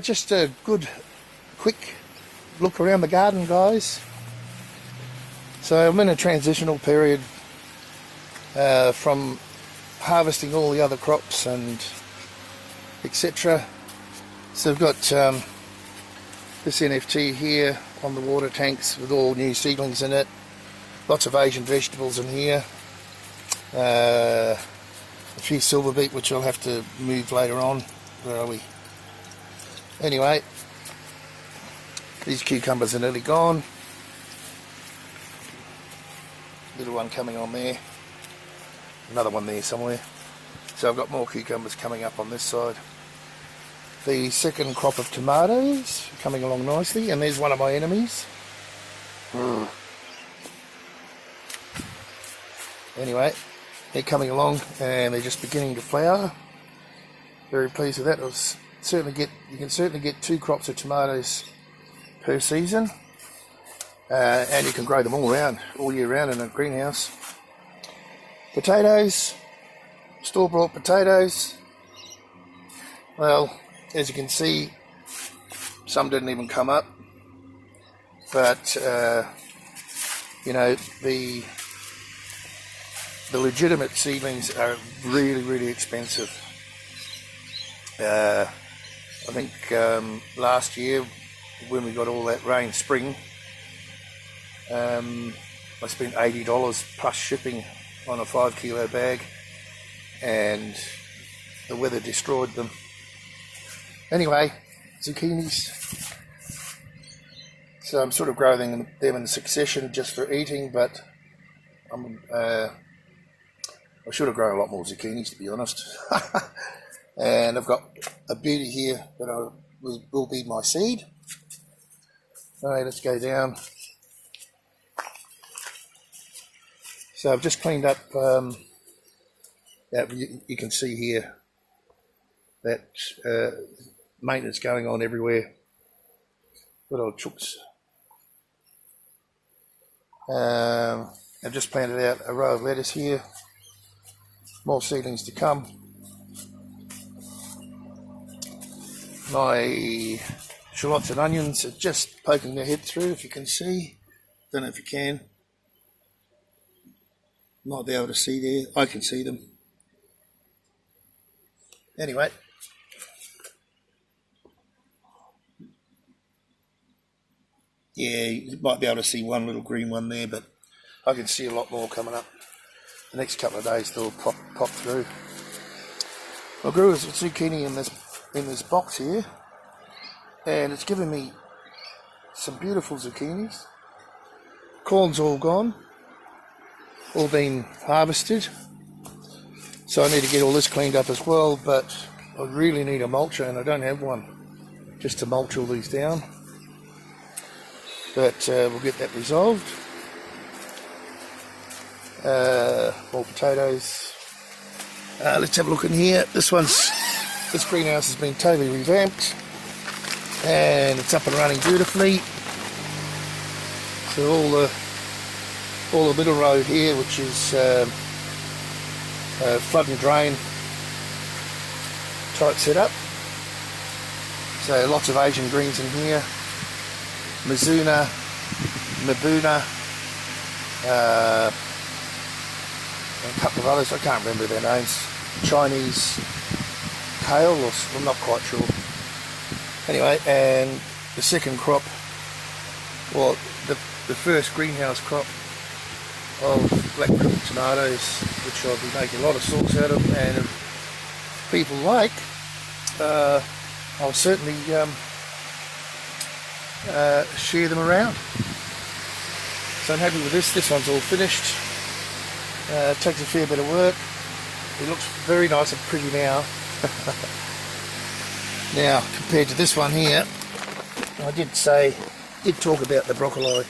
Just a good, quick look around the garden, guys. So I'm in a transitional period from harvesting all the other crops and etc. So I've got this NFT here on the water tanks with all new seedlings in it. Lots of Asian vegetables in here. A few silver beet, which I'll have to move later on. Where are we? Anyway, these cucumbers are nearly gone. Little one coming on there. Another one there somewhere. So I've got more cucumbers coming up on this side. The second crop of tomatoes coming along nicely, and there's one of my enemies. Anyway, they're coming along and they're just beginning to flower. Very pleased with that. You can certainly get 2 crops of tomatoes per season, and you can grow them all year round in a greenhouse. Potatoes, store-bought potatoes. Well, as you can see, some didn't even come up, but you know, the legitimate seedlings are really expensive. I think last year when we got all that rain spring, I spent $80 plus shipping on a 5 kilo bag, and the weather destroyed them. Anyway, zucchinis. So I'm sort of growing them in succession just for eating, but I should have grown a lot more zucchinis, to be honest. And I've got a beauty here that will be my seed. Alright, let's go down. So I've just cleaned up, that you can see here, that maintenance going on everywhere. Good old chooks. I've just planted out a row of lettuce here. More seedlings to come. My shallots and onions are just poking their head through, if you can see. Don't know if you can. Might be able to see there. I can see them. Anyway. Yeah, you might be able to see one little green one there, but I can see a lot more coming up. The next couple of days they'll pop through. I grew a zucchini in this box here, and it's given me some beautiful zucchinis. Corn's all gone, all been harvested, so I need to get all this cleaned up as well, but I really need a mulcher and I don't have one just to mulch all these down, but we'll get that resolved. More potatoes. Let's have a look in here. This greenhouse has been totally revamped and it's up and running beautifully. So all the middle row here, which is flood and drain type setup. So lots of Asian greens in here. Mizuna, Mabuna, a couple of others, I can't remember their names. Chinese kale, or I'm not quite sure. Anyway, and the second crop, well, the first greenhouse crop of black purple tomatoes, which I'll be making a lot of sauce out of, and if people like, I'll certainly share them around. So I'm happy with this. This one's all finished. It takes a fair bit of work. It looks very nice and pretty now. Now, compared to this one here, I did talk about the broccoli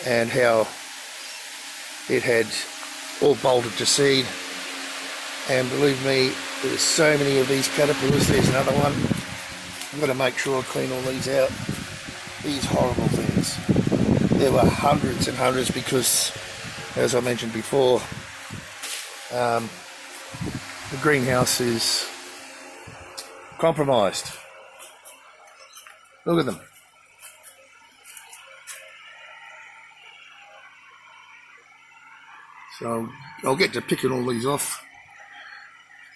and how it had all bolted to seed, and believe me, there's so many of these caterpillars. There's another one. I've got to make sure I clean all these out. These horrible things. There were hundreds and hundreds because, as I mentioned before, the greenhouse is compromised. Look at them. So I'll get to picking all these off.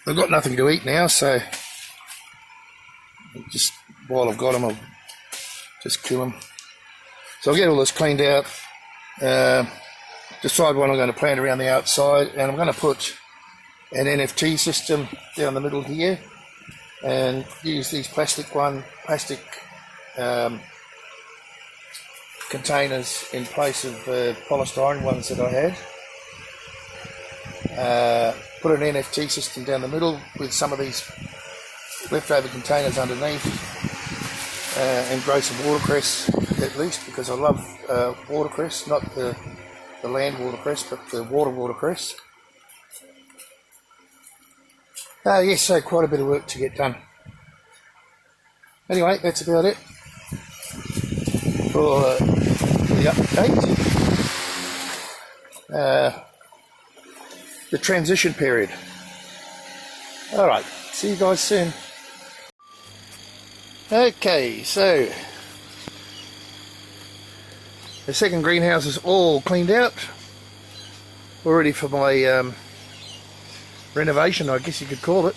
I've got nothing to eat now, so just while I've got them, I'll just kill them. So I'll get all this cleaned out, decide what I'm going to plant around the outside, and I'm going to put an NFT system down the middle here and use these plastic containers in place of polystyrene ones that I had. Put an NFT system down the middle with some of these leftover containers underneath, and grow some watercress at least, because I love watercress, not the land watercress, but the watercress. Yes, so quite a bit of work to get done. Anyway, that's about it for the update. The transition period. Alright, see you guys soon. Okay, so the second greenhouse is all cleaned out. All ready for my renovation, I guess you could call it.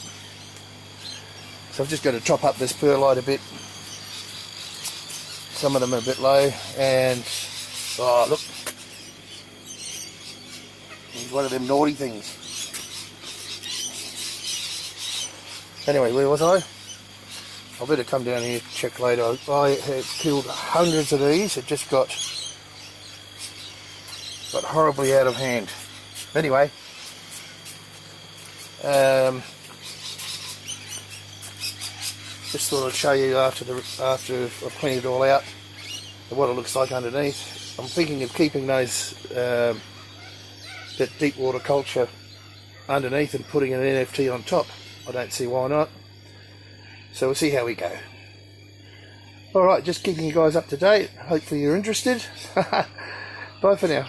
So I've just got to top up this perlite a bit. Some of them are a bit low, and oh look, it's one of them naughty things. Anyway, where was I? I better come down here to check later. I have killed hundreds of these. It just got horribly out of hand. Anyway, just thought I'd show you after I've cleaned it all out what it looks like underneath. I'm thinking of keeping those that deep water culture underneath and putting an NFT on top. I don't see why not. So we'll see how we go. Alright, just keeping you guys up to date. Hopefully you're interested. Bye for now.